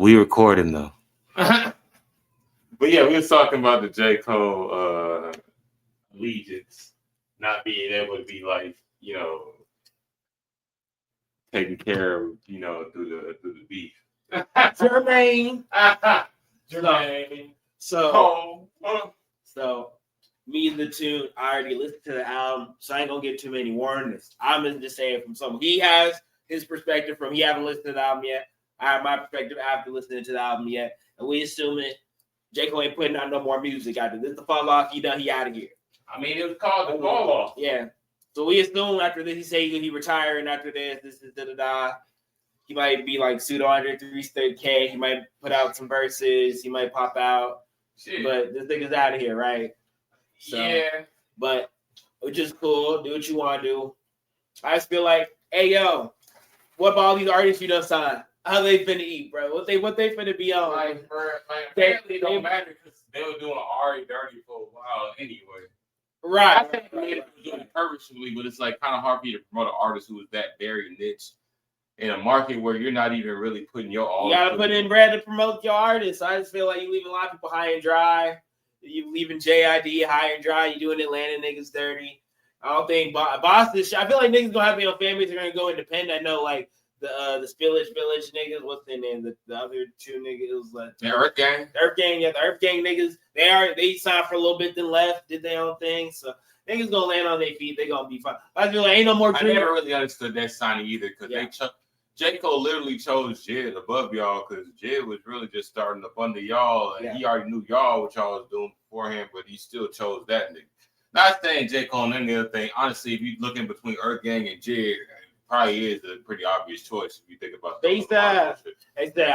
We recording though. But yeah, we was talking about the J. Cole allegiance not being able to be like, taken care of, through the beef. Jermaine. Jermaine. So me and the tune, I already listened to the album, so I ain't gonna get too many warnings. I'm just saying from someone. He has his perspective from he haven't listened to the album yet. I have my perspective after listening to the album yet. And we assuming J. Cole ain't putting out no more music after this. The fall off, he done, he out of here. I mean, it was called the fall off. Yeah. So we assume after this, he say he retiring after this is da-da-da. He might be like pseudo under 330K. He might put out some verses. He might pop out. Shit. But this nigga's out of here, right? So, yeah. But which is cool. Do what you want to do. I just feel like, hey, yo, what about all these artists you done signed? How they finna eat, bro? What they finna be on? Like, apparently don't matter because they were doing Ari dirty for a while anyway. Right. I think they were doing it purposefully, but it's like kind of hard for you to promote an artist who is that very niche in a market where you're not even really putting your all. You gotta put in bread to promote your artist. I just feel like you leaving a lot of people high and dry. You leaving JID high and dry. You doing Atlanta niggas dirty. I don't think Boston. I feel like niggas gonna have their own families. They're gonna go independent. I know like the Spillage Village niggas. What's their name? The other two niggas. Like the Earth Gang. Yeah, the Earth Gang niggas. They signed for a little bit, then left, did their own thing. So niggas gonna land on their feet. They gonna be fine. I feel like ain't no more. I never really understood that signing either because J. Cole literally chose Jid above y'all because Jid was really just starting up under y'all, and he already knew y'all what y'all was doing beforehand, but he still chose that nigga. Not saying J. Cole and any other thing. Honestly, if you looking between Earth Gang and Jid, probably is a pretty obvious choice if you think about that.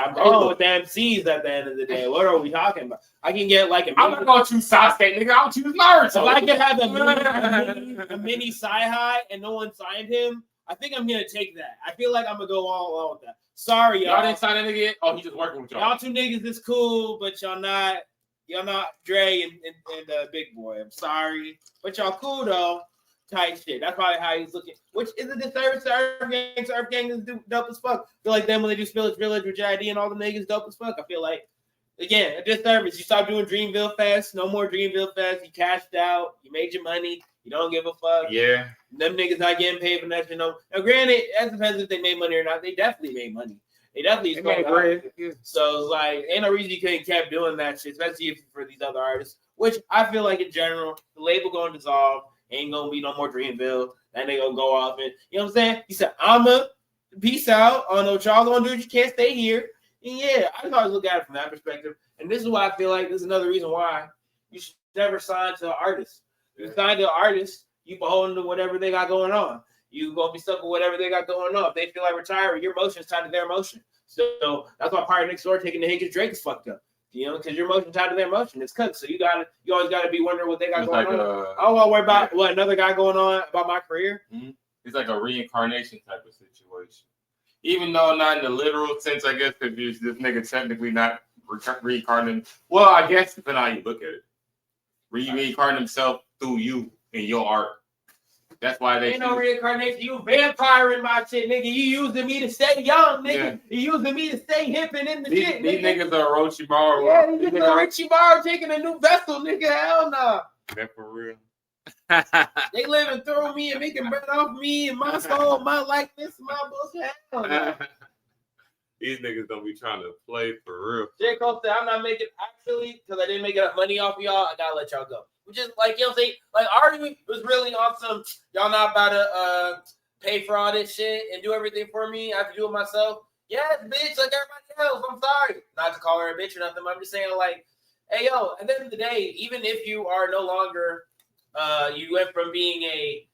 I'm going with the MCs at the end of the day. What are we talking about? I can get like I'm not going to choose Sasuke, nigga. I'll choose Naruto. So if I can have a mini Sci-Hi and no one signed him, I think I'm going to take that. I feel like I'm going to go all along with that. Sorry, y'all. Y'all didn't sign that nigga yet? Oh, he's just working with y'all. Y'all two niggas is cool, but y'all not Dre and Big Boy. I'm sorry. But y'all cool, though. Tight shit. That's probably how he's looking. Which is a disservice to Earth Gang. So Earth Gang is dope as fuck. I feel like them when they do Spillage Village with JID and all the niggas dope as fuck. I feel like, again, a disservice. You stop doing Dreamville Fest. No more Dreamville Fest. You cashed out. You made your money. You don't give a fuck. Yeah. Them niggas not getting paid for that shit. No. Now, granted, it depends if they made money or not. They definitely made money. They definitely made money. So, like, ain't no reason you couldn't kept doing that shit, especially for these other artists, which I feel like in general, the label going to dissolve. Ain't gonna be no more Dreamville. Then they gonna go off and you know what I'm saying? He said, I'ma peace out. I don't know what y'all gonna do. You can't stay here. And yeah, I can always look at it from that perspective. And this is why I feel like this is another reason why you should never sign to an artist. You sign to an artist, you beholden to whatever they got going on. You gonna be stuck with whatever they got going on. If they feel like retiring, your emotion's tied to their emotion. So that's why Party Next Door taking the hit because Drake is fucked up. You know, because your emotion tied to their emotion. It's cooked. So you always gotta be wondering what they got going on. I don't want to worry about what another guy going on about my career. Mm-hmm. It's like a reincarnation type of situation. Even though not in the literal sense, I guess, because this nigga technically not reincarnating. Well, I guess depending on how you look at it. Reincarnating himself through you and your art. That's why they ain't no reincarnation. You vampiring my shit, nigga. You using me to stay young, nigga. Yeah. You using me to stay hip and in the shit, nigga. These niggas are Orochimaru. Yeah, these niggas are Orochimaru taking a new vessel, nigga. Hell no. That for real. They living through me and making bread off me and my soul, my likeness, my bullshit. Hell no. These niggas don't be trying to play for real. J. Cole said, I'm not making, actually, because I didn't make enough money off of y'all, I gotta let y'all go. Which is like, you know what I'm saying? Like, Artie was really awesome. Y'all not about to pay for all this shit and do everything for me. I have to do it myself. Yes, bitch, like everybody else. I'm sorry. Not to call her a bitch or nothing, but I'm just saying, like, hey, yo, at the end of the day, even if you are no longer, you went from being a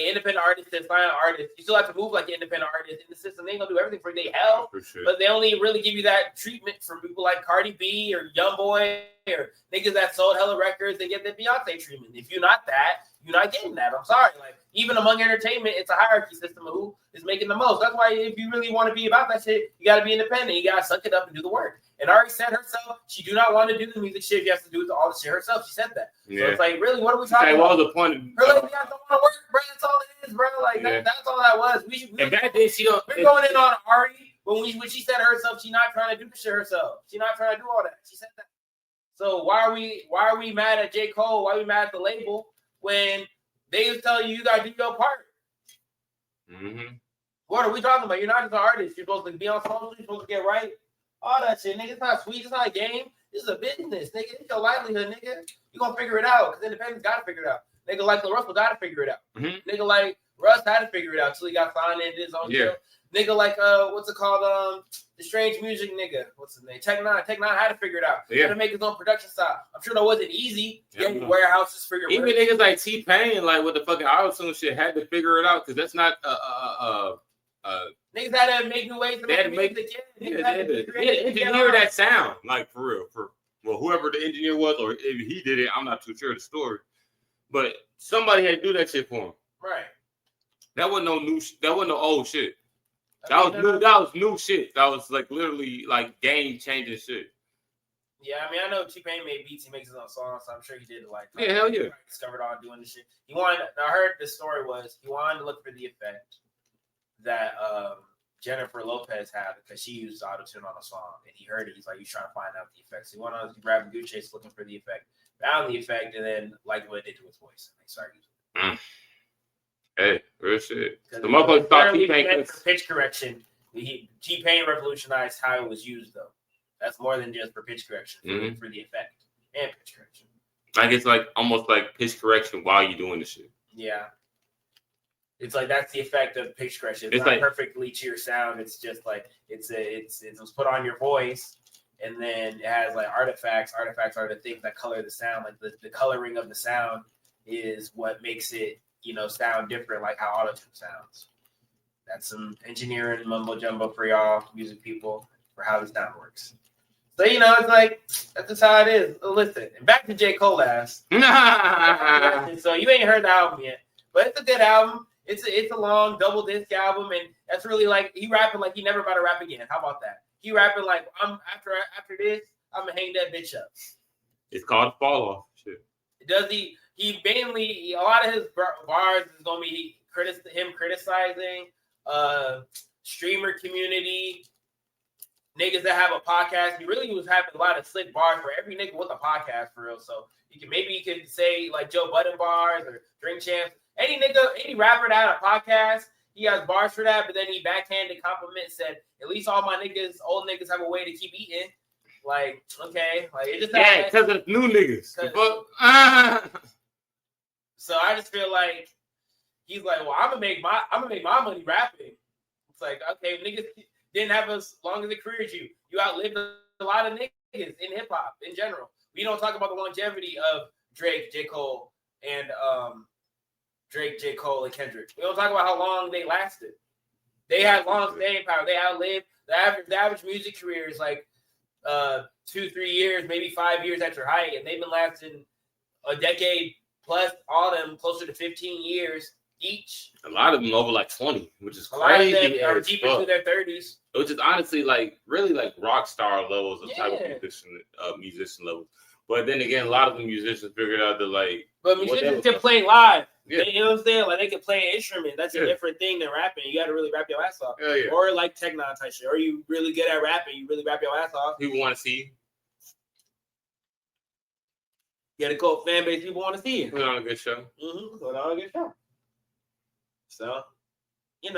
independent artist to fine artist, you still have to move like an independent artist in the system. They ain't gonna do everything for you. They help, but they only really give you that treatment from people like Cardi B or YoungBoy or niggas that sold hella records. They get the Beyonce treatment. If you're not that, you're not getting that. I'm sorry. Like, even among entertainment, it's a hierarchy system of who is making the most. That's why if you really want to be about that shit, you got to be independent. You got to suck it up and do the work. And Ari said herself, she do not want to do the music shit. She has to do all the shit herself. She said that. Yeah. So it's like, really, what are we talking about? What was the point? Her like, yeah, I don't want to work, bro. That's all it is, bro. Like, that's all that was. And back then, we're going in on Ari, but But when she said herself, she's not trying to do the shit herself. She's not trying to do all that. She said that. So why are we mad at J. Cole? Why are we mad at the label when they was telling you gotta do your part? Mm-hmm. What are we talking about? You're not just an artist. You're supposed to be on songs. You're supposed to get right. All that shit, nigga. It's not sweet. It's not a game. This is a business, nigga. It's your livelihood, nigga. You gonna figure it out because independents gotta figure it out. Nigga like Russell gotta figure it out. Mm-hmm. Nigga like Russ had to figure it out till he got signed and did his own show. Nigga like what's it called? The Strange Music nigga. What's his name? Tech Nine. Tech Nine had to figure it out. He had to make his own production style. I'm sure that wasn't easy. Getting warehouses for your even work. niggas like T-Pain, like with the fucking auto-tune shit, had to figure it out because that's not niggas had to make new ways to make music. They had to engineer that sound, like for real. Well, whoever the engineer was, or if he did it, I'm not too sure of the story. But somebody had to do that shit for him. Right. That wasn't no new. That wasn't no old shit. That was new. That was new shit. That was like literally like game changing shit. Yeah, I mean, I know T-Pain made beats. He makes his own songs, so I'm sure he did like. Yeah, hell yeah. Discovered on doing this shit. He wanted. I heard the story was he wanted to look for the effect that Jennifer Lopez had because she used auto-tune on a song, and he heard it. He's like, he's trying to find out the effects. So he went on grabbing Good Chase looking for the effect, found the effect, and then liked what it did to his voice, and they started using it. Hey, real shit. The motherfucker thought T-Pain for pitch correction. T-Pain revolutionized how it was used, though. That's more than just for pitch correction, for the effect and pitch correction. Like it's like almost like pitch correction while you're doing the shit. Yeah. It's like that's the effect of pitch correction. It's not like perfectly to your sound. It's just like it was put on your voice, and then it has like artifacts. Artifacts are the things that color the sound. Like the coloring of the sound is what makes it, sound different, like how auto-tune sounds. That's some engineering mumbo jumbo for y'all music people for how the sound works. So it's like that's just how it is. Listen, and back to J. Cole ass. So you ain't heard the album yet, but it's a good album. It's a long double disc album, and that's really like he rapping like he never about to rap again. How about that? He rapping like I'm after this, I'm gonna hang that bitch up. It's called Fall Off. Shit. Does he mainly a lot of his bars is gonna be him criticizing streamer community, niggas that have a podcast. He really was having a lot of slick bars for every nigga with a podcast for real. So you could say like Joe Budden bars or Drink Champs. Any rapper that had a podcast, he has bars for that, but then he backhanded compliment said, at least all my niggas, old niggas have a way to keep eating. Like, okay. Like it just because of new niggas. So I just feel like he's like, well, I'm gonna make my money rapping. It's like, okay, niggas didn't have as long as a career as you. You outlived a lot of niggas in hip hop in general. We don't talk about the longevity of Drake, J. Cole, and J. Cole, and Kendrick. We don't talk about how long they lasted. They had long staying power. They outlived the average music career is like 2-3 years, maybe 5 years at your height, and they've been lasting a decade plus. All of them closer to 15 years each. A lot of them over like 20, which is crazy. A lot of them are deep into their 30s. Which is honestly like really like rock star levels of type of musician levels. But then again, a lot of the musicians figured out that like. But musicians can play live. Yeah. You know what I'm saying? Like they can play an instrument. That's a different thing than rapping. You got to really rap your ass off. Yeah. Or like Tech Nine type shit. Or you really good at rapping. You really rap your ass off. People want to see you. You got a cult fan base. People want to see you. Put on a good show. Put on a good show. So, we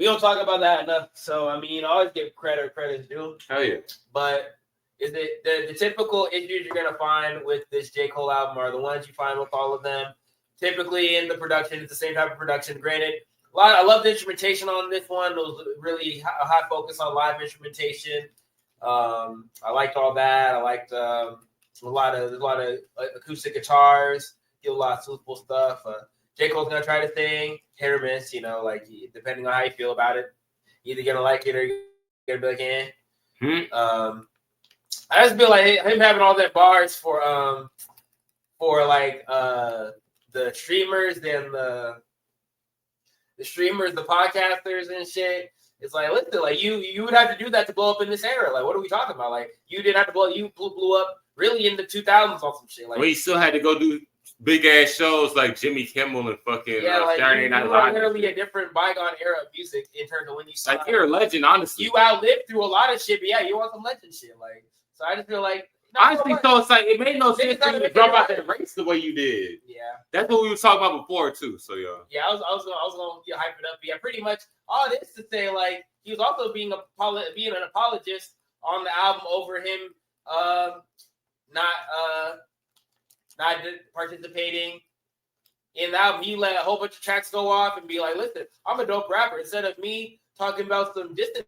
don't talk about that enough. So, I mean, always give credit's due. Hell yeah. But is it the typical issues you're going to find with this J. Cole album are the ones you find with all of them? Typically in the production, it's the same type of production. Granted, I love the instrumentation on this one. It was really a high focus on live instrumentation. I liked all that. I liked a lot of acoustic guitars. Get a lot of soothful stuff. J. Cole's gonna try to sing, hit or miss, like depending on how you feel about it. You're either gonna like it or you're gonna be like, eh. I just feel like him having all that bars for like the streamers and the streamers, the podcasters and shit. It's like, listen, like you would have to do that to blow up in this era. Like, what are we talking about? Like, you didn't have to blow. You blew up really in the 2000s on some shit. Like, well, he still had to go do big ass shows like Jimmy Kimmel and fucking Saturday Night Live. Literally a different bygone era of music in terms of when you saw. Like you're a legend, honestly. You outlived through a lot of shit, but yeah, you want some legend shit. Like, so I just feel like honestly, so it's like it made no sense for you to drop out that race the way you did. Yeah, that's what we were talking about before too. So yeah, I was gonna hype it up. Yeah, pretty much all this to say like he was also being an apologist on the album over him not participating in the album. He let a whole bunch of tracks go off and be like, listen, I'm a dope rapper. Instead of me talking about some distant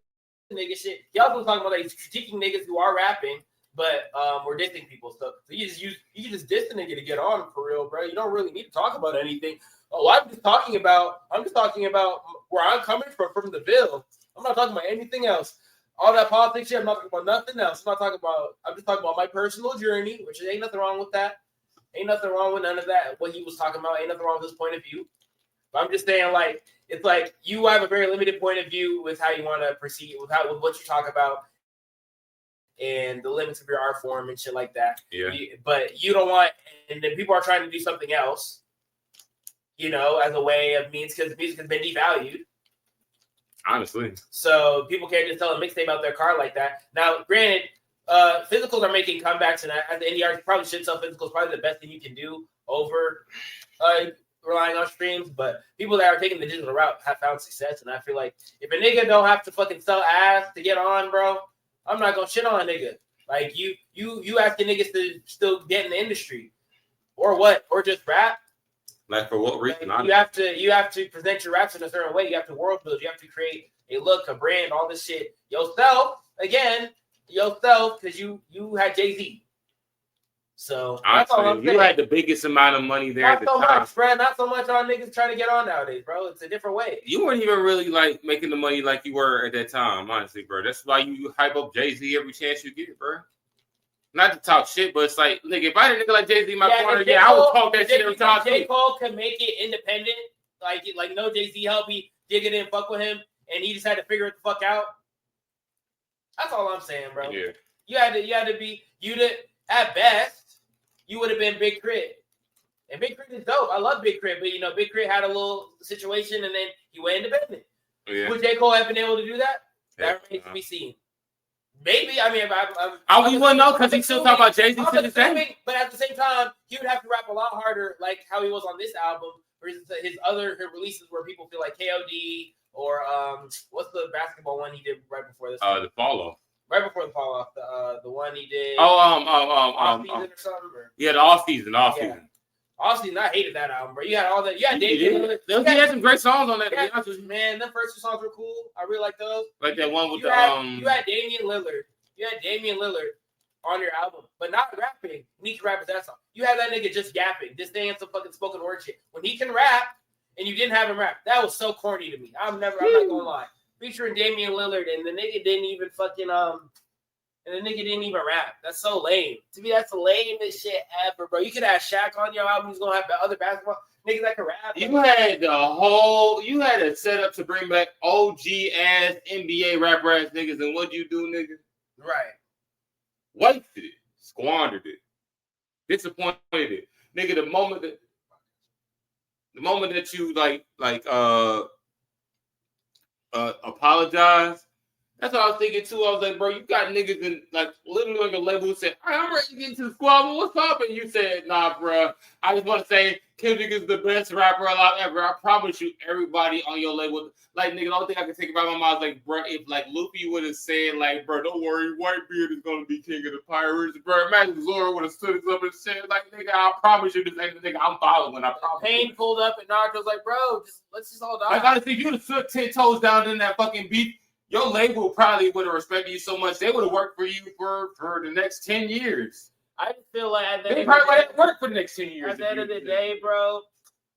nigga shit, he also was talking about like critiquing niggas who are rapping, but we're dissing people. So you can just diss the nigga to get on for real, bro. You don't really need to talk about anything. Oh, I'm just talking about where I'm coming from the bill. I'm not talking about anything else. All that politics shit, I'm not talking about nothing else. I'm just talking about my personal journey, which ain't nothing wrong with that. Ain't nothing wrong with none of that. What he was talking about, ain't nothing wrong with his point of view. But I'm just saying, like, it's like you have a very limited point of view with how you want to proceed, with what you talk about, and the limits of your art form and shit like that. Yeah. But you don't want, and then people are trying to do something else, you know, as a way of means, because music has been devalued. Honestly. So people can't just tell a mixtape out their car like that. Now, granted, physicals are making comebacks, and the indie artists probably should sell physicals. Probably the best thing you can do over relying on streams. But people that are taking the digital route have found success, and I feel like if a nigga don't have to fucking sell ass to get on, bro, I'm not gonna shit on a nigga. Like you asking niggas to still get in the industry, or what, or just rap. Like for what reason? Like you have to present your raps in a certain way. You have to world build. You have to create a look, a brand, all this shit yourself. Because you had Jay-Z. So that's all I'm saying. You had the biggest amount of money there at the time. Not so much, bro. Not so much on niggas trying to get on nowadays, bro. It's a different way. You weren't even really like making the money like you were at that time, honestly, bro. That's why you hype up Jay-Z every chance you get, bro. Not to talk shit, but it's like, nigga, if I had a nigga like Jay-Z in my corner, I would talk that shit every time. J. Cole can make it independent, like no Jay-Z help, he dig it in, fuck with him, and he just had to figure it the fuck out. That's all I'm saying, bro. Yeah. At best, you would have been Big Crit. And Big Crit is dope. I love Big Crit, but Big Crit had a little situation and then he went independent. Yeah. Would J. Cole have been able to do that? That remains to be seen. Maybe. I mean, we wouldn't know because he still talking about Jay-Z to this day. But at the same time, he would have to rap a lot harder, like how he was on this album, versus his other releases where people feel like KOD or what's the basketball one he did right before this? The Fall Off. Right before the Fall Off, the one he did. Off season or something. Yeah, the off season. Off season. I hated that album, bro. You had all that. You had Damien. He had some great songs on that. Yeah, man, them first two songs were cool. I really like those. Like that one with you had Damian Lillard. You had Damian Lillard on your album, but not rapping. He can rap that song. You had that nigga just yapping, just saying some fucking spoken word shit. When he can rap, and you didn't have him rap, that was so corny to me. I'm not gonna lie. Featuring Damian Lillard, and the nigga didn't even rap. That's so lame. To me, that's the lamest shit ever, bro. You could have Shaq on your album. He's gonna have other basketball niggas that can rap. You had a setup to bring back OG ass NBA rapper ass niggas, and what you do, nigga? Right. Wasted it, squandered it, disappointed it, nigga. The moment that you apologize. That's what I was thinking too. I was like, bro, you got niggas in literally on your label who said, "All right, I'm ready to get into the squad, but what's up?" And you said, "Nah, bro. I just want to say Kendrick is the best rapper alive ever. I promise you, everybody on your label." Like, nigga, the only thing I can think about my mind is like, bro, if Luffy would have said, like, bro, don't worry, Whitebeard is gonna be king of the pirates, bro. Imagine Zora would have stood up and said, like, nigga, I promise you, this ain't the nigga I'm following. I promise. Payne pulled up and Naruto's like, bro, let's just all die. Like, honestly, if you would have stood 10 toes down in that fucking beat, your label probably would have respected you so much they would have worked for you for the next 10 years. I just feel like they probably would have worked for the next 10 years. At the end of the day, bro,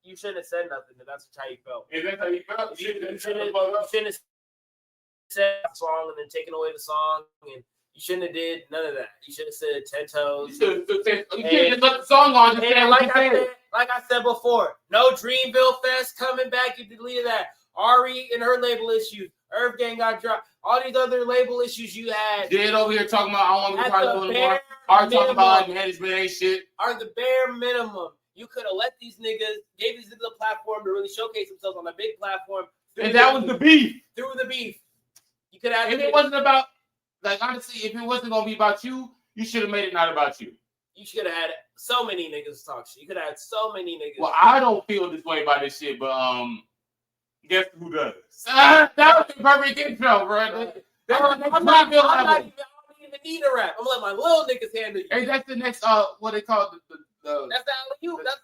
you shouldn't have said nothing. That's how you felt. Is that how you felt? You shouldn't have said a song and then taken away the song, and you shouldn't have did none of that. You should have said 10 toes. You can't just let the song on. And like I said before, no Dreamville Fest coming back. You deleted that. Ari and her label issues. Earth Gang got dropped. All these other label issues you had. Did over here talking about I don't want to be part of the more. Are talking about management ain't shit. Are the bare minimum. You could have let these niggas, gave these niggas a platform to really showcase themselves on a big platform. And that was the beef. Through the beef. You could have. If it wasn't about, like, honestly, if it wasn't going to be about you, you should have made it not about you. You should have had so many niggas talk shit. You could have had so many niggas. Well, I don't feel this way about this shit, but guess who does? That was the perfect intro, bro. I don't even need a rap. I'm gonna let my little niggas handle you. Hey, that's the next what they call the that's the alley-oop. That's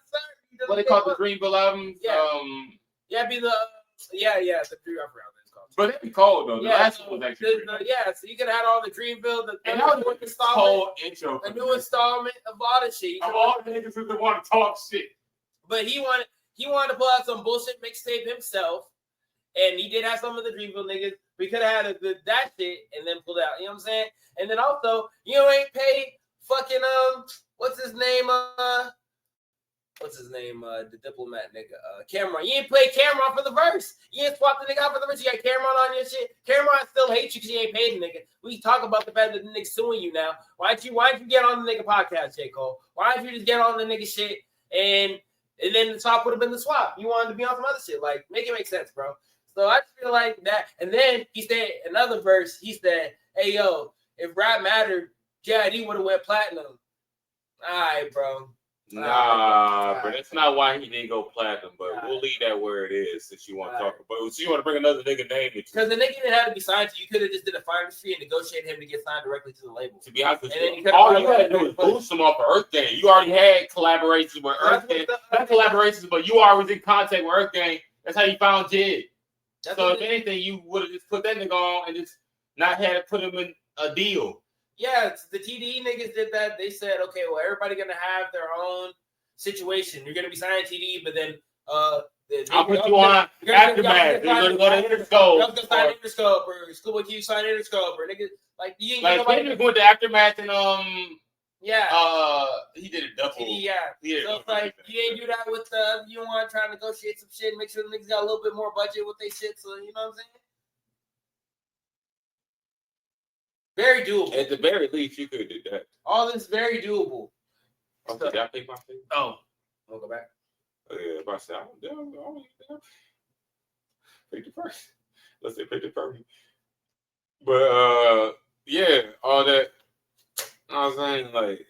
the what they call the Dreamville album. Yeah. Be the the Dream album. But it'd be cold though. The last one was actually so you could have had all the Dreamville, and that was a whole intro. A new installment of all the shit. Of all the niggas who want to talk shit. But he wanted to pull out some bullshit mixtape himself. And he did have some of the Dreamville niggas. We could have had that shit and then pulled out. You know what I'm saying? And then also, you ain't paid fucking what's his name? The diplomat nigga. Cameron. You ain't played Cameron for the verse. You ain't swapped the nigga out for the verse. You got Cameron on your shit. Cameron still hates you because you ain't paid the nigga. We talk about the fact that the nigga's suing you now. Why'd you get on the nigga podcast, J. Cole? Why'd you just get on the nigga shit and then the top would have been the swap? You wanted to be on some other shit. Like, make it make sense, bro. So I just feel like that. And then he said another verse. He said, "Hey yo, if rap mattered, JID would have went platinum." All right, bro. But that's not why he didn't go platinum. But we'll leave that where it is since you want to talk about. Since you want to bring another nigga name. Because the nigga didn't have to be signed to you. You could have just did a finder's fee and negotiated him to get signed directly to the label. To be honest with you, all you had to do was boost him off of Earth Gang. You already had collaborations with Earth Gang. Not collaborations, but you already was in contact with Earth Gang. That's how you found Jid. So if anything, you would have just put that nigga on and just not had to put him in a deal. Yeah, the TDE niggas did that. They said, okay, well, everybody gonna have their own situation. You're gonna be signed TDE, but then I'll put you on Aftermath. You're gonna go to Interscope. I'm gonna sign Interscope or Schoolboy Q sign Interscope or niggas like you ain't like nobody going to Aftermath and he did a double. TDE, so it's like you ain't do that with you want to try to negotiate some shit, make sure the niggas got a little bit more budget with their shit. So you know what I'm saying? Very doable. At the very least, you could have did that. All this is very doable. Oh, did I pay my fee? Oh, we'll go back. Oh, yeah, if I said, pick the first. Let's say pick the first. But, yeah, all that. I was saying, like.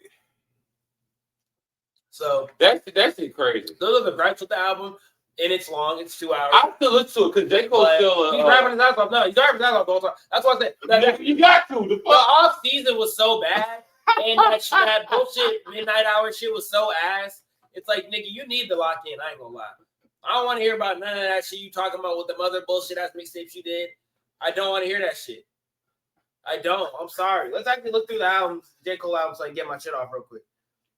So. That's it crazy. Those are the gripes with the album. And it's long. It's 2 hours. I still listen to it because J. Cole still. He's rapping his ass off. No, he's rapping his ass off the whole time. That's what I said. You got to. The off season was so bad. And that bullshit midnight hour shit was so ass. It's like, nigga, you need to lock in. I ain't gonna lie. I don't want to hear about none of that shit you talking about with the other bullshit ass mixtapes you did. I don't want to hear that shit. I don't. I'm sorry. Let's actually look through the albums, J. Cole albums, so I can get my shit off real quick.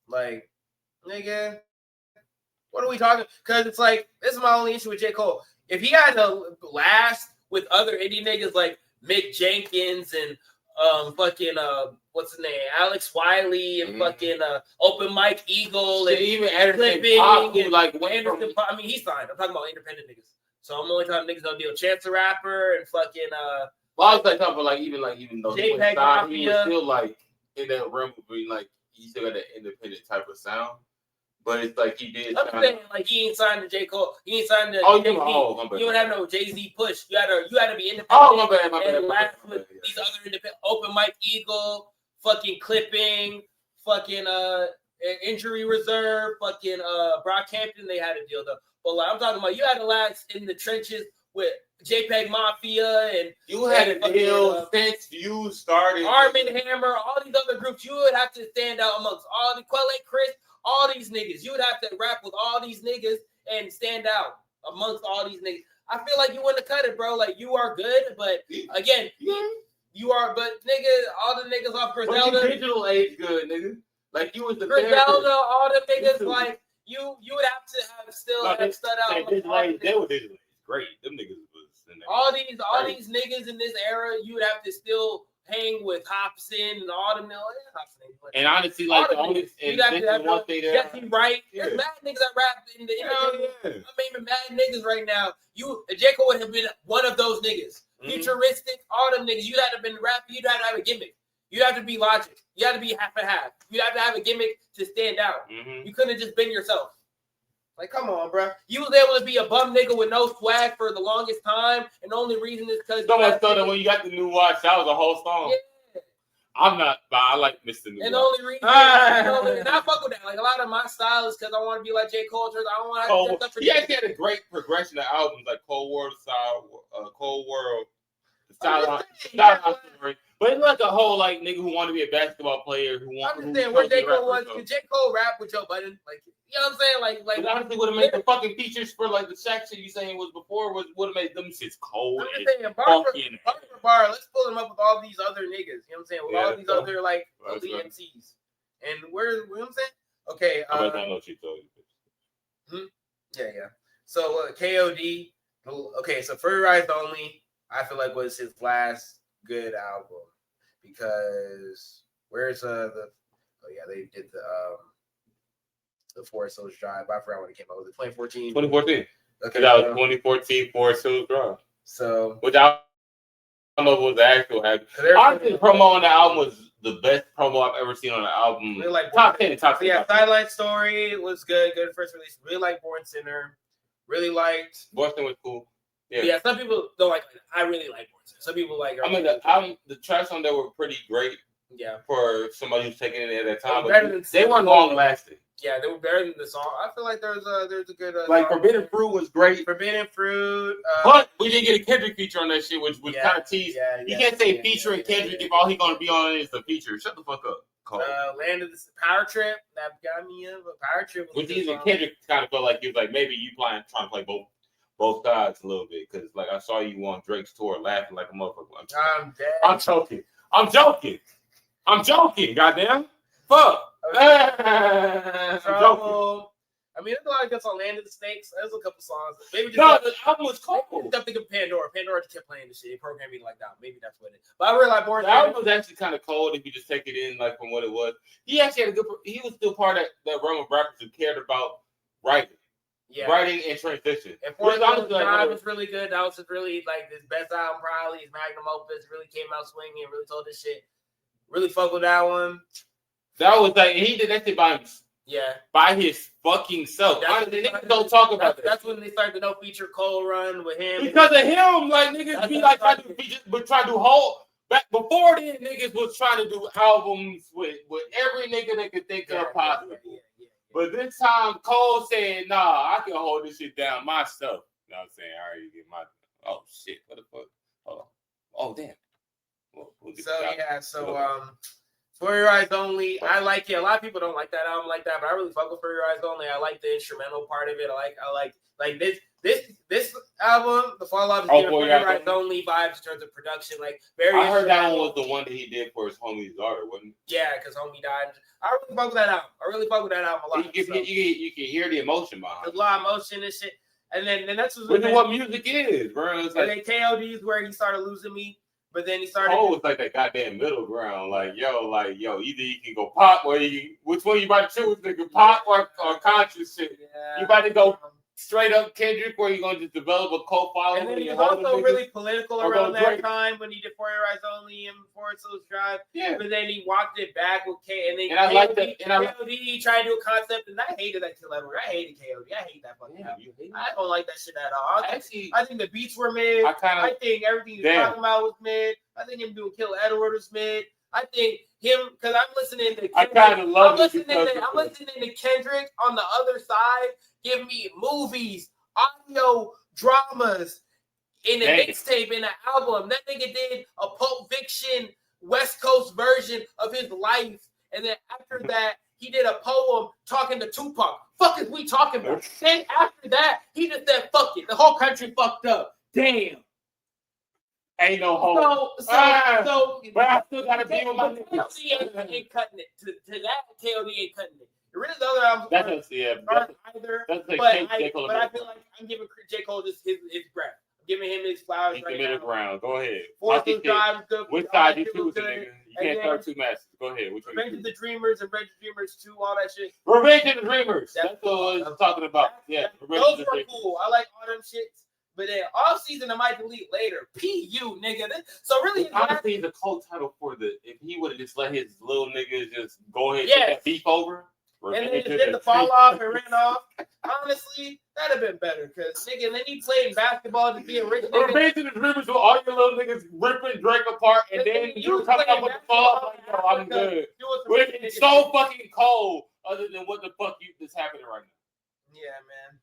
Like, nigga, what are we talking? Because it's like, this is my only issue with J. Cole. If he had to last with other indie niggas like Mick Jenkins and what's his name? Alex Wiley and fucking Open Mike Eagle and even Anderson Pop, like Anderson Pop. I mean, he's signed. I'm talking about independent niggas. So I'm only talking niggas don't deal. Chance the Rapper and fucking well, I was like talking about even though he was signed, he was still like in that realm of being like he still got that independent type of sound. But it's like he did. I'm saying like he ain't signed to J. Cole. He ain't signed to Jay-Z. My bad. You don't have no Jay-Z push. You had to be independent. Oh, my bad. These other independent Open Mike Eagle, fucking Clipping, fucking Injury Reserve, fucking Brockhampton. They had a deal though. But like I'm talking about, you had to last in the trenches with JPEG Mafia and you had a deal since you started. Arm & Hammer, all these other groups. You would have to stand out amongst all the Quelle Chris. All these niggas. You would have to rap with all these niggas and stand out amongst all these niggas. I feel like you wouldn't have cut it, bro. Like, you are good, but again, you are, but nigga, all the niggas off Griselda. Digital age good, nigga. Like, you was the Griselda, all the niggas, like, you would have to have still have stood out. Digital age, they were digital age. Great. Them niggas was in there. All these niggas in this era, you would have to still hang with Hobson and all them. And honestly, like the only one thing there. Jesse Wright. There's mad niggas that rap in the I'm naming mad niggas right now. J. Cole would have been one of those niggas. Futuristic, all them niggas. You'd have to been rapping. You'd have to have a gimmick. You'd have to be Logic. You had to be half and half. You'd have to have a gimmick to stand out. You couldn't have just been yourself. Like, come on, bro. You was able to be a bum nigga with no swag for the longest time, and the only reason is because so much so that when you got the new watch, that was a whole song. Yeah. I'm not, but I like Mr. New. And the only reason, and I fuck with that. Like a lot of my style is because I want to be like J. Cole. I don't want to. He actually had a great progression of albums like Cold World style, Cold World, style. But it's like a whole like nigga who want to be a basketball player who want. I'm just saying where J. Cole was. Could J. Cole rap with Joe Budden? Like, you know what I'm saying? Like honestly, would have made the fucking features for like the Shaq shit you saying was before would have made them shits cold. I'm just saying bar for bar. Let's pull them up with all these other niggas. You know what I'm saying? With all these other like elite MCs. And where you know what I'm saying? Okay. I know what you told you. Yeah. So KOD. Okay, so Furry Rise Only, I feel like was his last good album because where's they did the Forest Hills Drive. I forgot when it came out. Was it 2014? 2014. Okay, that was 2014 Forest Hills Drive. So which I don't know if it was the actual album. Honestly, the promo on the album was the best promo I've ever seen on an album. Really like top 10. So yeah, Sideline Story was good first release. Really like Born Sinner. Really liked. Born Sinner was cool. Yeah, some people don't like it. I really like Born Sinner. Some people like. The tracks on there were pretty great. Yeah. For somebody who's taking it at that time, they weren't long lasting. Yeah, they were better than the song. I feel like there's a good like Forbidden Fruit was great. Forbidden Fruit, but we didn't get a Kendrick feature on that shit, which was kind of teased. You can't say featuring Kendrick if all he's gonna be on is the feature. Shut the fuck up. Land of the Power Trip that got me in, but Power Trip. Which even Kendrick kind of felt like he was like maybe you trying to play both sides a little bit because like I saw you on Drake's tour laughing like a motherfucker. I'm dead. I'm joking. Goddamn. Fuck. I'm joking. I mean, there's a lot of good on Land of the Snakes. There's a couple songs. Maybe the album was cool. I'm thinking Pandora. Pandora just kept playing the shit. It programmed me like that. Maybe that's what it is. But I really like Born. The album was actually kind of cold if you just take it in like from what it was. He actually had a good. He was still part of that realm of rappers who cared about writing. Yeah. Writing and transition. And Forest Hills Drive was really good. That was really like his best album, probably his magnum opus. Really came out swinging. Really told this shit. Really fuck with that one. That was like he did that shit by his fucking self. Niggas don't talk about that. That's when they started the no feature Cole run with him. Because of him, like niggas be like trying to do features, but try to do whole. Back before then, niggas was trying to do albums with every nigga they could think of possible. But this time, Cole said, "Nah, I can hold this shit down myself." You know what I'm saying? I already get my. Oh shit! What the fuck? Oh damn. Furry Rise Only, I like it. A lot of people don't like that album like that, but I really fuck with Furry Rise Only. I like the instrumental part of it. I like this album, The Fall Off is giving Furry Rise Only vibes in terms of production. Like very. I heard that one was the one that he did for his homie's daughter, wasn't it? Yeah, because homie died. I really fuck with that album. A lot. You can hear the emotion behind it. There's a lot of emotion and shit. And then that's what music is, bro. It's like, and then KOD's where he started losing me. But then he started. Cole was like that goddamn middle ground. Like, yo, either you can go pop or which one you about to choose? Nigga, pop or conscious shit. Yeah. You about to go straight up Kendrick where you going to develop a cult following. And then he was also really political around that time when he did Furry Rise Only and Forest Hills Drive. Yeah. But then he walked it back with K. And then I like that. And KOD tried to do a concept, and I hated that level. I hated KOD. I hate that fucking album. I don't like that shit at all. I think the beats were mid. I think everything he was talking about was mid. I think him doing Kill Edward was mid. I think him because I'm listening to Kendrick. I'm listening to Kendrick on the other side. Give me movies, audio, dramas, in a mixtape, in an album. That nigga did a Pulp Fiction West Coast version of his life. And then after that, he did a poem talking to Tupac. Fuck is we talking about? Then after that, he just said, fuck it. The whole country fucked up. Damn. Ain't no hope. So but I still gotta be with my niggas. KOD ain't cutting it. To that, KOD ain't cutting it. The rest of the other albums aren't either. But I feel like I'm giving J. Cole just his breath. I'm giving him his flowers right now. Ground. Go ahead. Forest Hills Drive is good. Which side you choosing, nigga? You can't start two matches. Go ahead. Revenge of the Dreamers and Revenge of the Dreamers 2, all that shit. Revenge of the Dreamers. That's what I was talking about. Yeah. Those were cool. I like all them shits. But then off season, I might delete later. PU, nigga. So really, honestly, the cult title for if he would have just let his little niggas just go ahead and get that beef over. And then did the fall off and ran off. Honestly, that'd have been better because nigga, and then he played basketball to be a rich nigga. Revenge of the Dreamers with all your little niggas ripping Drake apart, and then you were coming up with the fall off like, yo, I'm good. It's so fucking cold. Other than what the fuck that's happening right now. Yeah, man.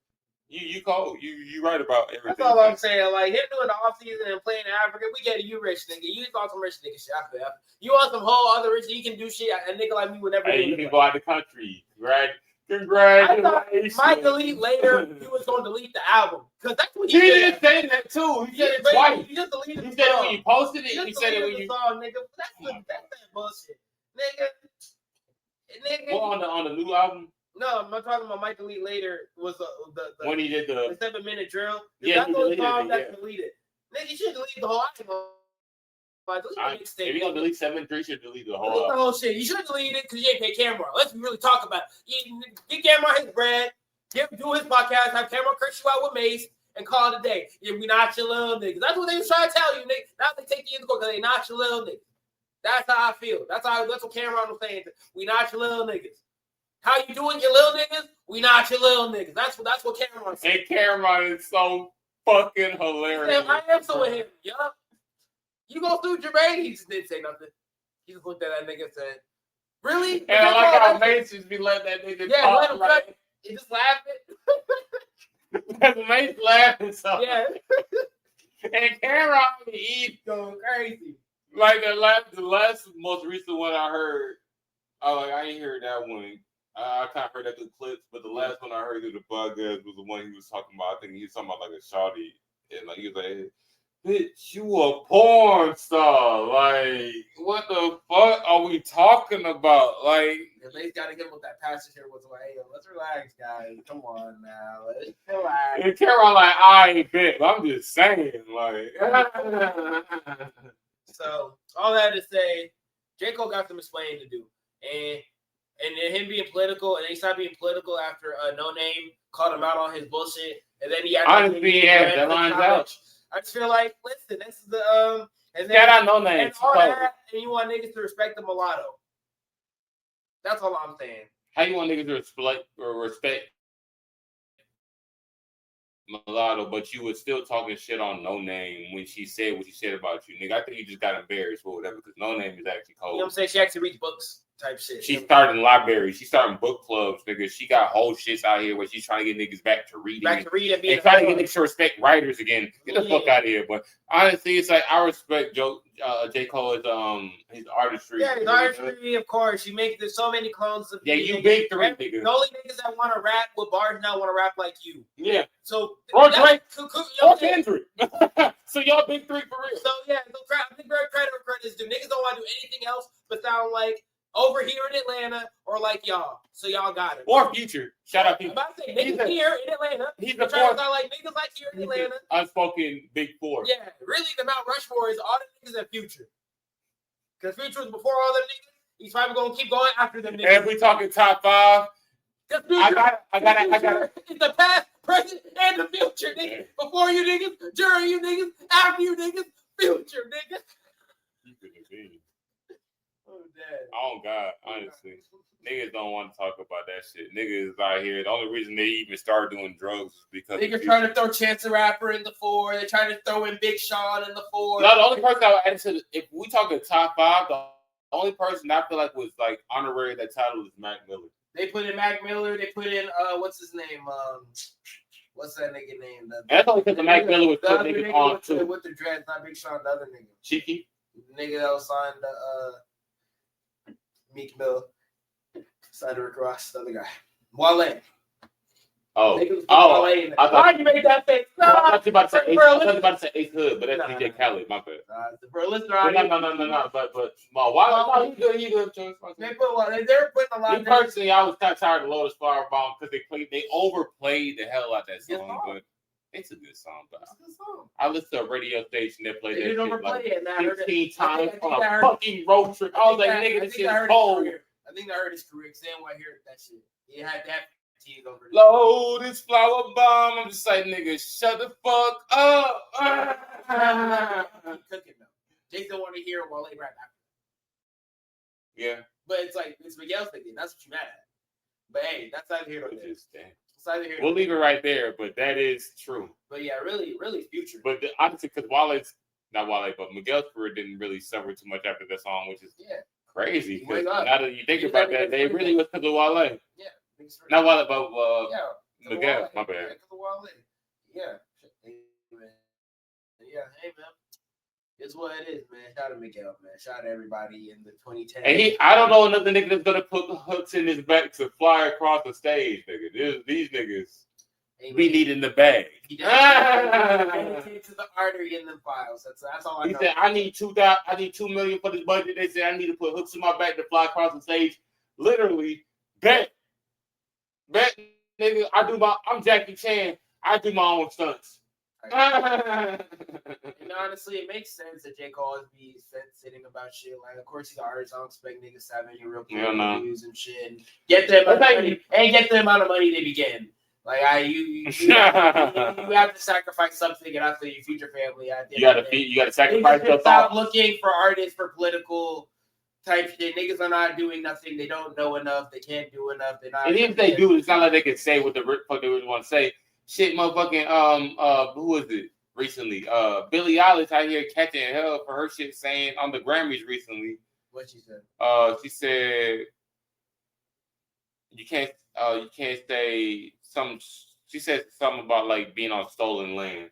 You cold. You right about everything. That's all I'm saying. Like him doing the off season and playing in Africa, we get it. You rich nigga. You want some rich nigga shit. I feel. You want some whole other rich. You can do shit. A nigga like me would never. Hey, you can go out the country, right? Congratulations. I might delete later. He was going to delete the album because that's what he did say that too. He said it twice. He just deleted. He said it when you posted it. He said it when you song, nigga. That's that bullshit, nigga. Well, on the new album. No, I'm not talking about Mike Delete later. Was the when he did the 7-minute drill? Yeah, that's the song that's deleted. Nigga, you should delete the whole album. If you gonna delete 7-3, you should delete the whole. Delete the whole shit. You should delete it because you ain't pay Cameron. Let's really talk about it. Get Cameron his bread. Do his podcast. Have Cameron curse you out with Mace and call it a day. Yeah, we not your little niggas. That's what they was trying to tell you, nigga. Now they take you in the court because they not your little niggas. That's how I feel. That's what Cameron was saying. We not your little niggas. How you doing, your little niggas? We not your little niggas. That's what Cameron said. And Cameron is so fucking hilarious. I am so with him. Yup. You go through Javane. He just didn't say nothing. He just looked at that nigga and said, "Really?" And I like how Mace just be letting that nigga talk. Let him right. He just laughing. Mace laughing so. Yeah. And Cameron he's going crazy. Like the last most recent one I heard. I ain't heard that one. I kind of heard that through clips, but the last one I heard through the podcast was the one he was talking about. I think he was talking about like a shawty, and like he was like, "Bitch, you a porn star? Like, what the fuck are we talking about? Like, they got to get with that passage here. Was like, hey, let's relax, guys. Come on now, let's relax." And Carol like, I ain't bit. I'm just saying, like. So all that to say, J. Cole got some explaining to do, and then him being political, and then he stopped being political after No Name called him out on his bullshit, and then he honestly, yeah, that line's out. I just feel like, listen, this is the and then shout out No Name, and all that, and you want niggas to respect the mulatto. That's all I'm saying. How you want niggas to respect mulatto, but you was still talking shit on No Name when she said what she said about you, nigga? I think you just got embarrassed or whatever because No Name is actually cold. You know what I'm saying? She actually reads books type shit. She's starting libraries. She's starting book clubs, nigga. She got whole shits out here where she's trying to get niggas back to reading. And being trying to get niggas to respect writers again. Get the fuck out of here. But honestly, it's like I respect J. Cole's his artistry. Yeah, his artistry, of course. You make there's so many clones of you big three niggas. The only niggas that want to rap with bars now want to rap like you. Yeah. So or Drake or Kendrick. So y'all big three for real. So yeah, I think very credit where credit is due. Niggas don't want to do anything else but sound like over here in Atlanta or like y'all. So y'all got it. Or Future. Shout out Future. I'm about to say niggas here in Atlanta. He's the trying to sound like niggas like here in Atlanta. Unspoken Big Four. Yeah, really the Mount Rushmore is all the niggas at Future. Because Future was before all them niggas. He's probably gonna keep going after them niggas. And if we talking top 5, I got it. It's the past, present, and the future, niggas. Before you niggas, during you niggas, after you niggas, future niggas. You could have been. Oh, Dad. Oh, God, honestly. Niggas don't want to talk about that shit. Niggas out here, the only reason they even started doing drugs is because niggas trying to throw Chance the Rapper in the 4. They're trying to throw in Big Sean in the 4. No, the only person I would add to if we talking top 5, the only person I feel like was like honorary that title is Mac Miller. They put in Mac Miller. They put in what's his name? What's that nigga name? That's only because Mac Miller was putting niggas on too. With the dreads, not Big Sean, the other nigga. Cheeky. The nigga that was signed to Meek Mill. Signed to Rick Ross, the other guy. Wale. Why you made that face? No, I was about to say Ace Hood, but that's DJ Khaled, my bad. No. But why? He good choice. They're putting a lot. Me personally, I was kind of tired of Lotus Firebomb because they overplayed the hell out that song, but it's a good song. But I listened to a radio station that played that shit like 15 times on a fucking road trip. I was like, nigga, this shit's cold. I think I heard his career. Sam I hear that shit. He had that. Lotus flower bomb. I'm just like, nigga, shut the fuck up. Cooking though. Jake don't want to hear Wale rap after. Yeah. But it's like it's Miguel's thinking. That's what you mad at. But hey, that's neither here nor there. We'll leave it right there, but that is true. But yeah, really Future. But honestly, because Wale's not Wale, but Miguel's career didn't really suffer too much after that song, which is crazy. Because now that you think about that, they really was because of Wale. Yeah. Not Wale, but Miguel. My bad. Yeah, because of Wale. Yeah. Yeah, hey man. It's what it is, man. Shout out to Miguel, man. Shout out to everybody in the 2010. And I don't know another nigga that's gonna put hooks in his back to fly across the stage, nigga. These niggas be needing the bag. He dedicated to the artery in them files. That's all I know. He said, I need $2 million for this budget. They said I need to put hooks in my back to fly across the stage. Literally, bet, nigga. I'm Jackie Chan. I do my own stunts. And honestly, it makes sense that J. Cole be sitting about shit. Like, of course, he's an artist. I don't expect niggas to have any real reviews and shit. And get the amount of money they be getting. Like, you have to sacrifice something and after your future family. You gotta sacrifice yourself. Stop looking for artists for political type shit. Niggas are not doing nothing. They don't know enough. They can't do enough. They're not. And even if they do, it's not like they can say what the fuck they want to say. Shit, motherfucking, who was it recently? Billie Eilish out here catching hell for her shit saying on the Grammys recently. What she said? She said you can't say some. She said something about like being on stolen land.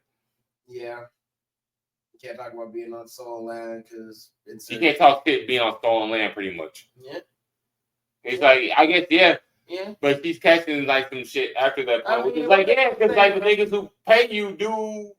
Yeah, you can't talk about being on stolen land because you can't talk shit being on stolen land, pretty much. Yeah, it's like I guess yeah, but she's catching like some shit after that point, which is like because like the niggas who pay you do.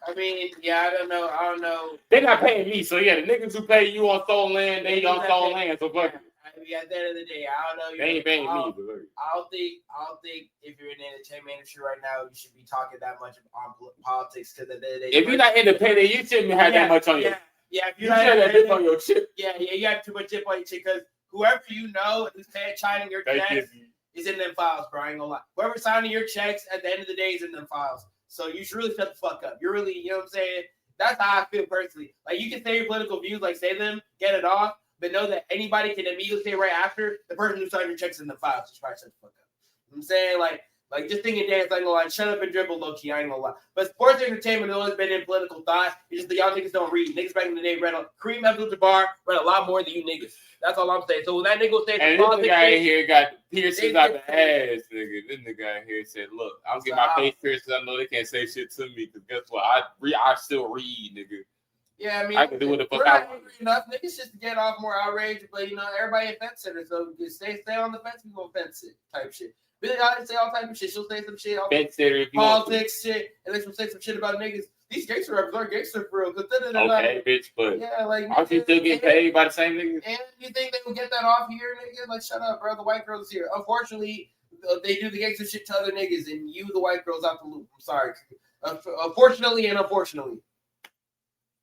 I mean, yeah, I don't know. They're not paying me, so yeah, the niggas who pay you on stolen land, they on stolen land, so fuck. I mean, at the end of the day, I don't know. They ain't paying me. I don't think if you're in the entertainment industry right now, you should be talking that much on politics. Because at the end of the day, if you're not independent, you shouldn't have that much on your. Yeah, if you shouldn't have dip on your chip. Yeah, you have too much dip on your chip because whoever you know who's signing your checks is in them files, bro. I ain't gonna lie. Whoever's signing your checks at the end of the day is in them files. So you should really shut the fuck up. You're really, you know what I'm saying? That's how I feel personally. Like you can say your political views, like say them, get it off. But know that anybody can immediately say right after the person who signed your checks in the files. Just try to shut the fuck up. You know what I'm saying? Like just thinking dance, I ain't gonna lie. Shut up and dribble low key, I ain't gonna lie. But sports entertainment has always been in political thought. It's just that y'all niggas don't read. Niggas back in the day read Kareem Abdul-Jabbar read a lot more than you niggas. That's all I'm saying. So when that nigga was saying and this guy in here got piercings out the ass, nigga. This nigga in here said, look, I'm getting my face pierced. I know they can't say shit to me because guess what? I still read, nigga. Yeah, I mean, I can do what the fuck I want. Enough niggas just to get off more outrage, but you know, everybody a fence sitter, so just stay on the fence, we gonna fence it type shit. Billie Eilish say all type of shit. She'll say some shit. Fence sitter, politics shit, and then she'll say some shit about niggas. These gangster rappers are gangster for real. Okay, bitch, but yeah, like aren't you still getting paid by the same niggas? And you think they will get that off here, nigga? Like, shut up, bro. The white girls here. Unfortunately, they do the gangster shit to other niggas, and you, the white girls, out the loop. I'm sorry. Unfortunately and unfortunately,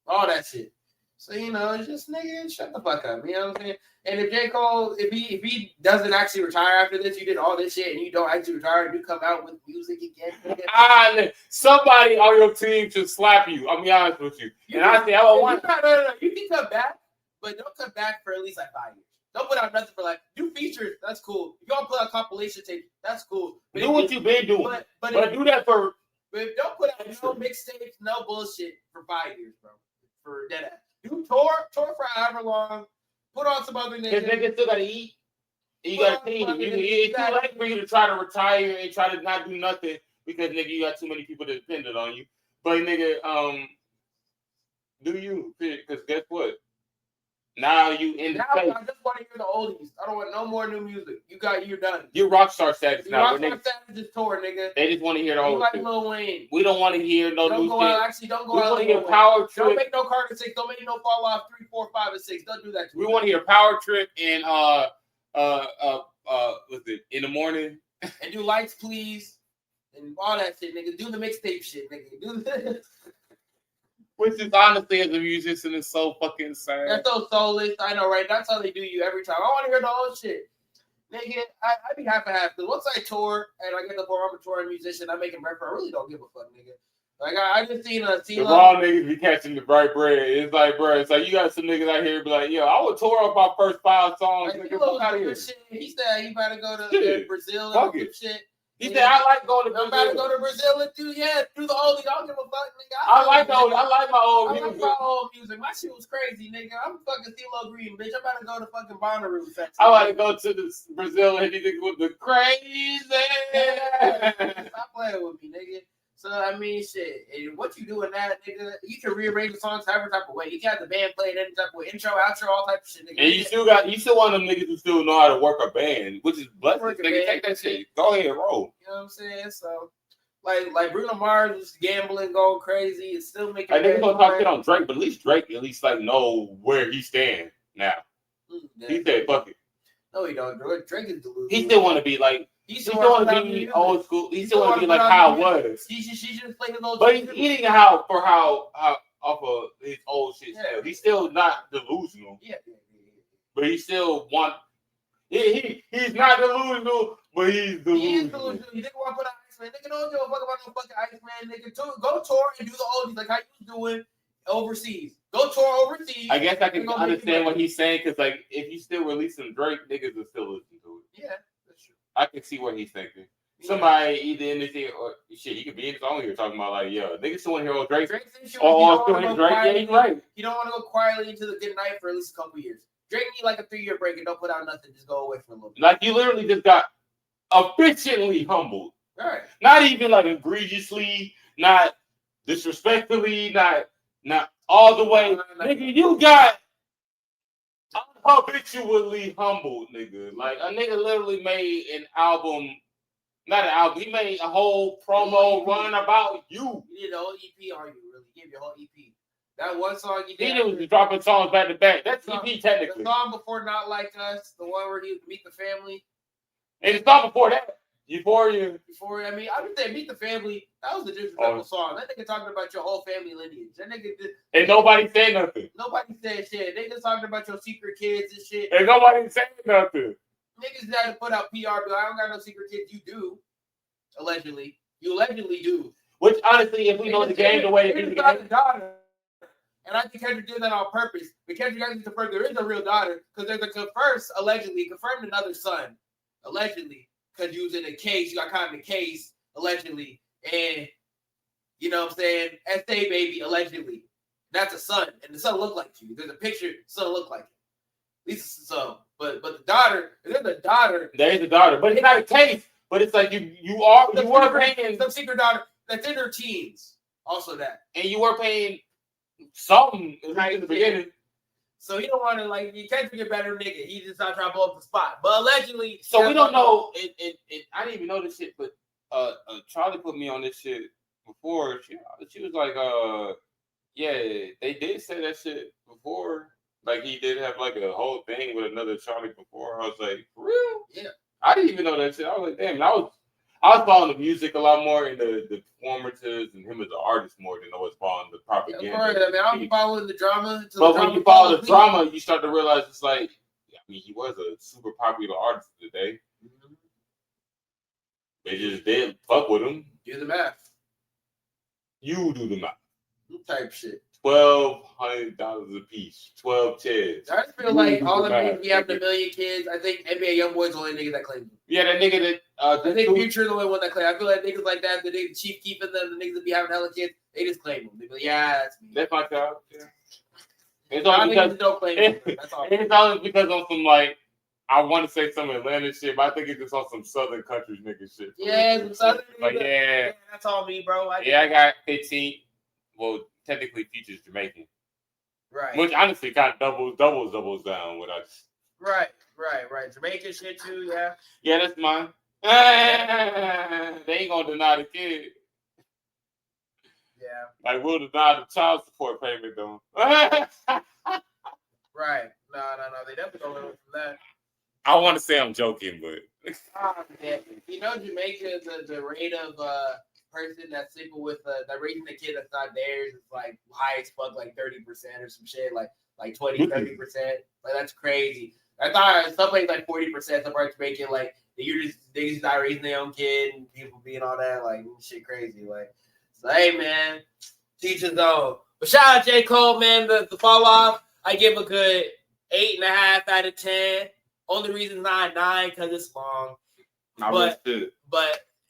all that shit. So, you know, it's just, nigga, shut the fuck up. You know what I'm saying? And if J. Cole, if he doesn't actually retire after this, you did all this shit and you don't actually retire and you come out with music again. Somebody on your team should slap you. I'll be honest with you. You can come back, but don't come back for at least like 5 years. Don't put out nothing for like, do features, that's cool. If y'all put out compilation tape, that's cool. But do what you've been doing. But do that for... But don't put out no mixtapes, no bullshit for 5 years, bro. For dead ass. You tour for however long. Put on some other niggas. Because niggas still gotta eat. You gotta feed them. It's too late for you to try to retire and try to not do nothing because nigga, you got too many people that depended on you. But nigga, do you? Because guess what? Now you in the space. I just want to hear the oldies. I don't want no more new music. You're done. You're rock star status now. Rockstar status is tour, nigga. They just want to hear the old like Lil Wayne. We don't want to hear no new shit. Don't go we out. Want to hear Power Trip. Don't make no Carter 6. Don't make no Fall Off 3, 4, 5, and 6. Don't do that. We want to hear Power Trip and what's it? In the morning. And do Lights Please and all that shit, nigga. Do the mixtape shit, nigga. Do this. Which is honestly, as a musician, is so fucking sad. That's so soulless. I know, right? That's how they do you every time. I want to hear the whole shit. Nigga, I be half and half. Because once I tour and I get the form, I'm a touring musician, I'm making record, I really don't give a fuck, nigga. Like I just seen a the raw niggas be catching the bright bread. It's like, bro, it's like you got some niggas out here be like, yo, I would tour up my first 5 songs. Like, nigga, fuck out of here. Shit. He said he about to go to Brazil and do shit. He said I like going to Brazil. I'm about to go to Brazil and do the old. I don't give a fuck, nigga. I like my old music. I like my old music. My shit was crazy, nigga. I'm fucking CeeLo Green, bitch. I'm about to go to fucking Bonnaroo. I like to go to the Brazil and hit with the crazy. Stop playing with me, nigga. So I mean, shit. And what you doing that, nigga? You can rearrange the songs however type of way. You got the band playing any type of way, intro, outro, all type of shit, nigga. And you still one of them niggas who still know how to work a band, which is blessed. Nigga, take that shit. Go ahead, roll. You know what I'm saying? So, like Bruno Mars was gambling, going crazy, and still making. I think we're gonna talk shit on Drake, but at least Drake like know where he stands now. He said, "Fuck it." No, he don't. Drake is delusional. He still want to be like. He still want to be old school. He still want to be like how it was. He just played his old. But he's eating how off of his old shit. Yeah. Still. He's still not delusional. Yeah. But he still want. He's not delusional, but he's delusional. He is delusional. You didn't want to put an Iceman. Nigga, don't give a fuck about no fucking Iceman. Nigga, go tour and do the oldies like how you doing overseas. Go tour overseas. I guess I can understand what he's saying because like if you still releasing Drake, niggas will still listen to it. Yeah. I can see what he's thinking. Somebody either in this here or shit, he could be in his own here talking about like, yo, niggas still want to hear old Drake. Drake still Drake. Yeah, he's right. You don't want to go quietly into the good night for at least a couple years. Drake need like a 3-year break and don't put out nothing. Just go away for a little bit. Like you literally just got efficiently humbled. All right. Not even like egregiously, not disrespectfully, not all the way. Nigga, you got habitually humbled, nigga. Like a nigga literally made an album, not an album. He made a whole promo run about you. You did the whole EP, are you really? He gave you a whole EP. That one song you did. He was dropping songs back to back. That's EP technically. The song before Not Like Us, the one where he Meet the Family. And the song before that, Euphoria. I mean, I would say Meet the Family. That was a disrespectful song. That nigga talking about your whole family lineage. That nigga did. And nobody said nothing. Nobody said shit. Niggas talking about your secret kids and shit. And nobody said nothing. Niggas had to put out PR, but I don't got no secret kids. You do. Allegedly. You allegedly do. Which, honestly, if we know the game the way it is, daughter. And I think Kendrick did that on purpose. But Kendrick actually confirmed there is a real daughter because there's allegedly confirmed another son. Allegedly. Because you was in a case. You got caught in a case. Allegedly. And, you know what I'm saying? SA baby, allegedly. That's a son. And the son looked like you. There's a picture. The son looked like you. At least it's the son. But the daughter, there's a daughter. There is a daughter. But it's not a case. But it's like you were paying some secret daughter that's in her teens. Also that. And you were paying something right in the beginning. So he don't want to you can't get better nigga. He just not trying to blow up the spot. But allegedly. So we don't know. I didn't even know this shit, but Charlie put me on this shit before. She was like, yeah, they did say that shit before. Like he did have like a whole thing with another Charlie before. I was like, for real? Yeah. I didn't even know that shit. I was like, damn. And I was following the music a lot more and the performances and him as an artist more than I was following the propaganda. Yeah, right. I mean, I was following the drama. But when you follow the drama, you start to realize it's like, I mean, he was a super popular artist today. Mm-hmm. They just didn't fuck with him. Do the math. You do the math. Type shit. $1,200 a piece. 12 chairs. I just feel like all the niggas be having 1 million kids. I think NBA YoungBoy's the only nigga that claims them. Yeah, that nigga that. I think Future the only one that claims. I feel like niggas like that, the niggas Chief keeping them, the niggas that be having hella kids, they just claim them. They be like, yeah, that's me. That's my child. Yeah. It's only because don't claim them. That's all. It's only because on some like. I want to say some Atlanta shit, but I think it's just on some Southern country nigga shit. Yeah, some Southern like, yeah, that's all me, bro. I got 15. Well, technically, Future's Jamaican. Right. Which honestly kind of doubles down what I just. Right. Jamaican shit too, yeah. Yeah, that's mine. They ain't gonna deny the kid. Yeah. Like we'll deny the child support payment though. Right. No. They definitely don't learn from that. I want to say I'm joking, but yeah. You know, Jamaica, the rate of person that's sleeping with that raising the kid that's not theirs is like high as fuck, like 30% or some shit, like 20, 30%. Like that's crazy. I thought some places like 40%, some parts making like they just not raising their own kid and people being all that like shit crazy. Like So, hey, man, teach his own. But shout out J. Cole, man. The fall off, I give a good 8.5 out of 10. Only reason not 9 because it's long. But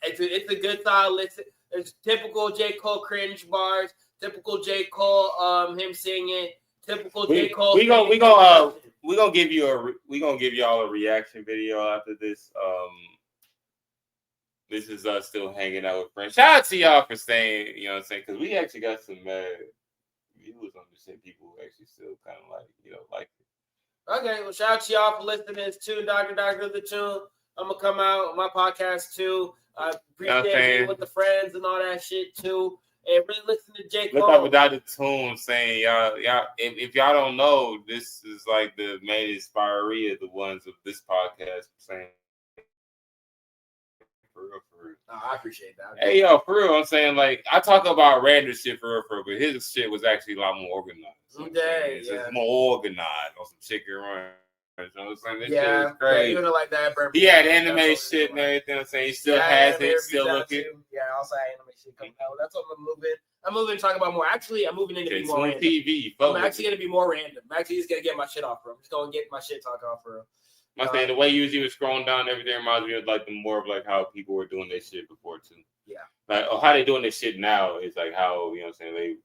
it's a good solid listen. There's typical J. Cole cringe bars, typical J. Cole him singing, typical J. Cole. We gonna give y'all a reaction video after this. This is us still hanging out with friends. Shout out to y'all for staying, you know what I'm saying? Because we actually got some viewers on the shit. People who actually still kind of like, like it. Okay, well, shout out to y'all for listening to Tune Dr. the Tune. I'm going to come out on my podcast, too. I appreciate being with the friends and all that shit, too. And really listen to J. Cole. Look up without the tune saying, y'all, if y'all don't know, this is like the main inspiree of the ones of this podcast saying, for real. I appreciate that. Hey, yo, for real, I'm saying, like, I talk about random shit for real, but his shit was actually a lot more organized. It's more organized on some chicken run. You know what I'm saying? This shit was crazy. Even like that. He had anime shit and everything. I'm saying he still has it, still looking. Yeah, I also had anime shit coming out. That's what I'm moving to talk about more. Actually, I'm moving in to be more random. TV, I'm actually going to be more random. I'm actually just going to get my shit off, bro. I'm just going to get my shit talking off, bro. I'm saying the way you was scrolling down, everything reminds me of like the more of like how people were doing this shit before too. Yeah. Like how they doing this shit now is like how, you know what I'm saying, they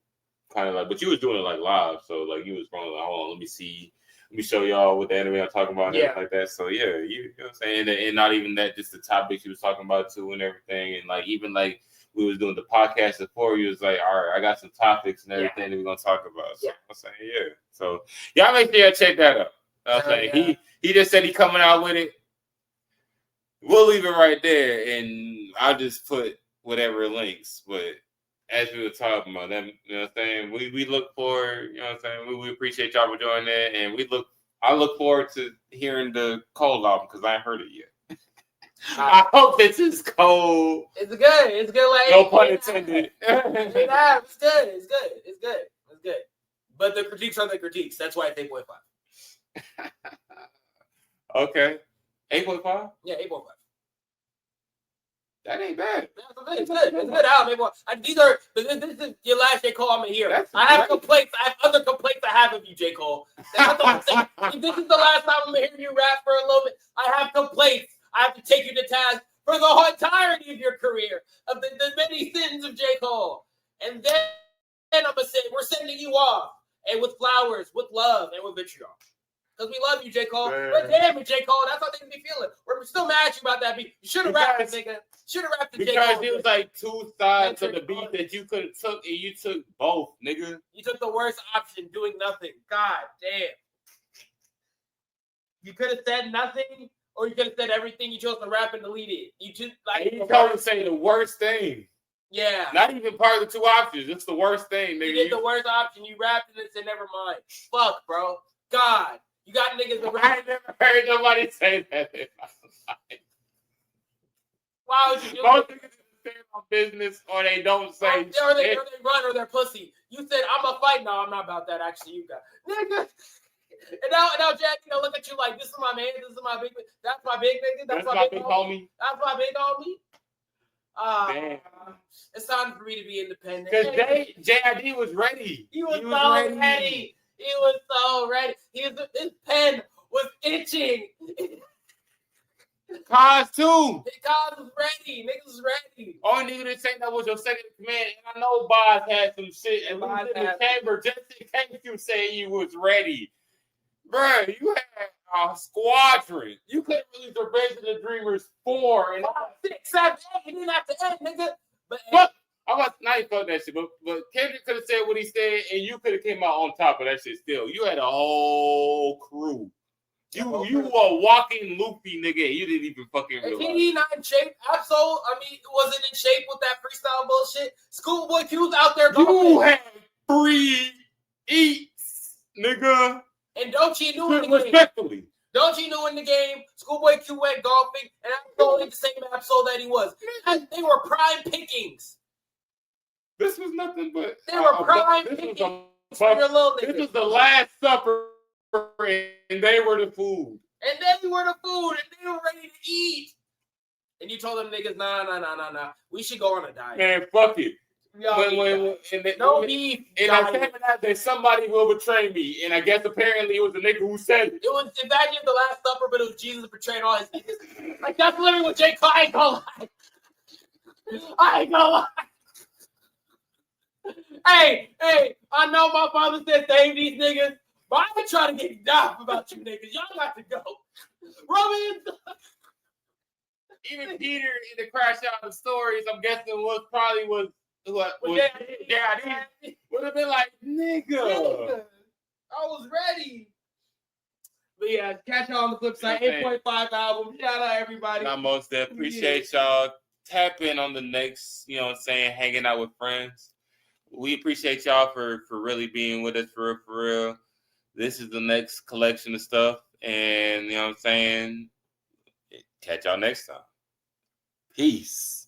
kind of like, but you was doing it like live, so like you was scrolling like, hold on, let me show y'all what the anime I'm talking about and everything like that. So yeah, you know what I'm saying, and not even that, just the topics you was talking about too and everything, and like even like we was doing the podcast before, you was like, all right, I got some topics and everything that we're gonna talk about. So I'm saying so y'all make sure y'all check that out. I'm saying he just said he coming out with it. We'll leave it right there, and I'll just put whatever links. But as we were talking about them, you know what I'm saying, we look forward, you know what I'm saying, we appreciate y'all for joining that, and I look forward to hearing the Cole album because I ain't heard it yet. I hope this is cold. It's good. It's good. Like no pun intended. It's good. But the critiques are the critiques. That's why it's 8.5. Okay. 8.5? Yeah, 8.5. That ain't bad. It's good. It's good album. This is your last J. Cole album here. I have complaints. I have other complaints I have of you, J. Cole. That's what I'm saying. If this is the last time I'm hearing you rap for a little bit, I have complaints. I have to take you to task for the whole entirety of your career, of the many sins of J. Cole. And then I'm going to say, we're sending you off. And with flowers, with love, and with vitriol. Because we love you, J. Cole. But damn it, J. Cole. That's how things be feeling. We're still mad at you about that beat. You should have rapped it, nigga. Should have rapped it, J. Cole. Because it was like two sides of the beat that you could have took, and you took both, nigga. You took the worst option, doing nothing. God damn. You could have said nothing, or you could have said everything. You chose to rap and delete it. You just like. You told him to say the worst thing. Yeah. Not even part of the two options. It's the worst thing, nigga. You did the worst option. You rapped it and said, never mind. Fuck, bro. God. You got niggas that I ain't never heard nobody say that. Why would you do most niggas stand on business or they don't say or they run or they're pussy. You said, I'm a fight. No, I'm not about that. Actually, you got nigga. And now Jack, look at you like, this is my man. This is my big. That's my big nigga. That's my big homie. That's my big homie. Damn. It's time for me to be independent. Because JID was ready. He was so ready. He was so ready. His pen was itching. Cause too. Cause was ready. Niggas was ready. Only nigga that say that was your second command. And I know Boz had some shit in the chamber just in case you say you was ready. Bruh, you had a squadron. You couldn't release the Rage of the Dreamers 4 and 5, 6, 7, 8. It didn't have to end, nigga. But I was not even fuck that shit, but Kendrick could have said what he said, and you could have came out on top of that shit still. You had a whole crew. You were a walking Luffy, nigga. You didn't even fucking realize. He not in shape. Absol, wasn't in shape with that freestyle bullshit. Schoolboy Q's out there going. You had 3 eats, nigga. And Doechii knew in the respectfully. game. Doechii knew in the game. Schoolboy Q went golfing, and Absol ain't the same Absol that he was. They were prime pickings. This was nothing but. They were prime pickings for your little nigga. This was the Last Supper, and they were the food. And they were the food, and they were ready to eat. And you told them niggas, nah. We should go on a diet. Man, fuck it. No beef. And I said that somebody will betray me, and I guess apparently it was the nigga who said it. It was Imagine the Last Supper, but it was Jesus betraying all his niggas. Like that's literally what J. Cole. I ain't gonna lie. Hey, I know my father said save these niggas, but I been trying to get down about you niggas. Y'all got to go. Roman. Even Peter in the crash out of the stories, I'm guessing what would have been like, nigga. I was ready. But yeah, catch y'all on the flip side. 8.5 album. Shout out everybody. Not most that. Appreciate y'all. Tap in on the next, you know what I'm saying, hanging out with friends. We appreciate y'all for really being with us for real. This is the next collection of stuff. And you know what I'm saying? Catch y'all next time. Peace.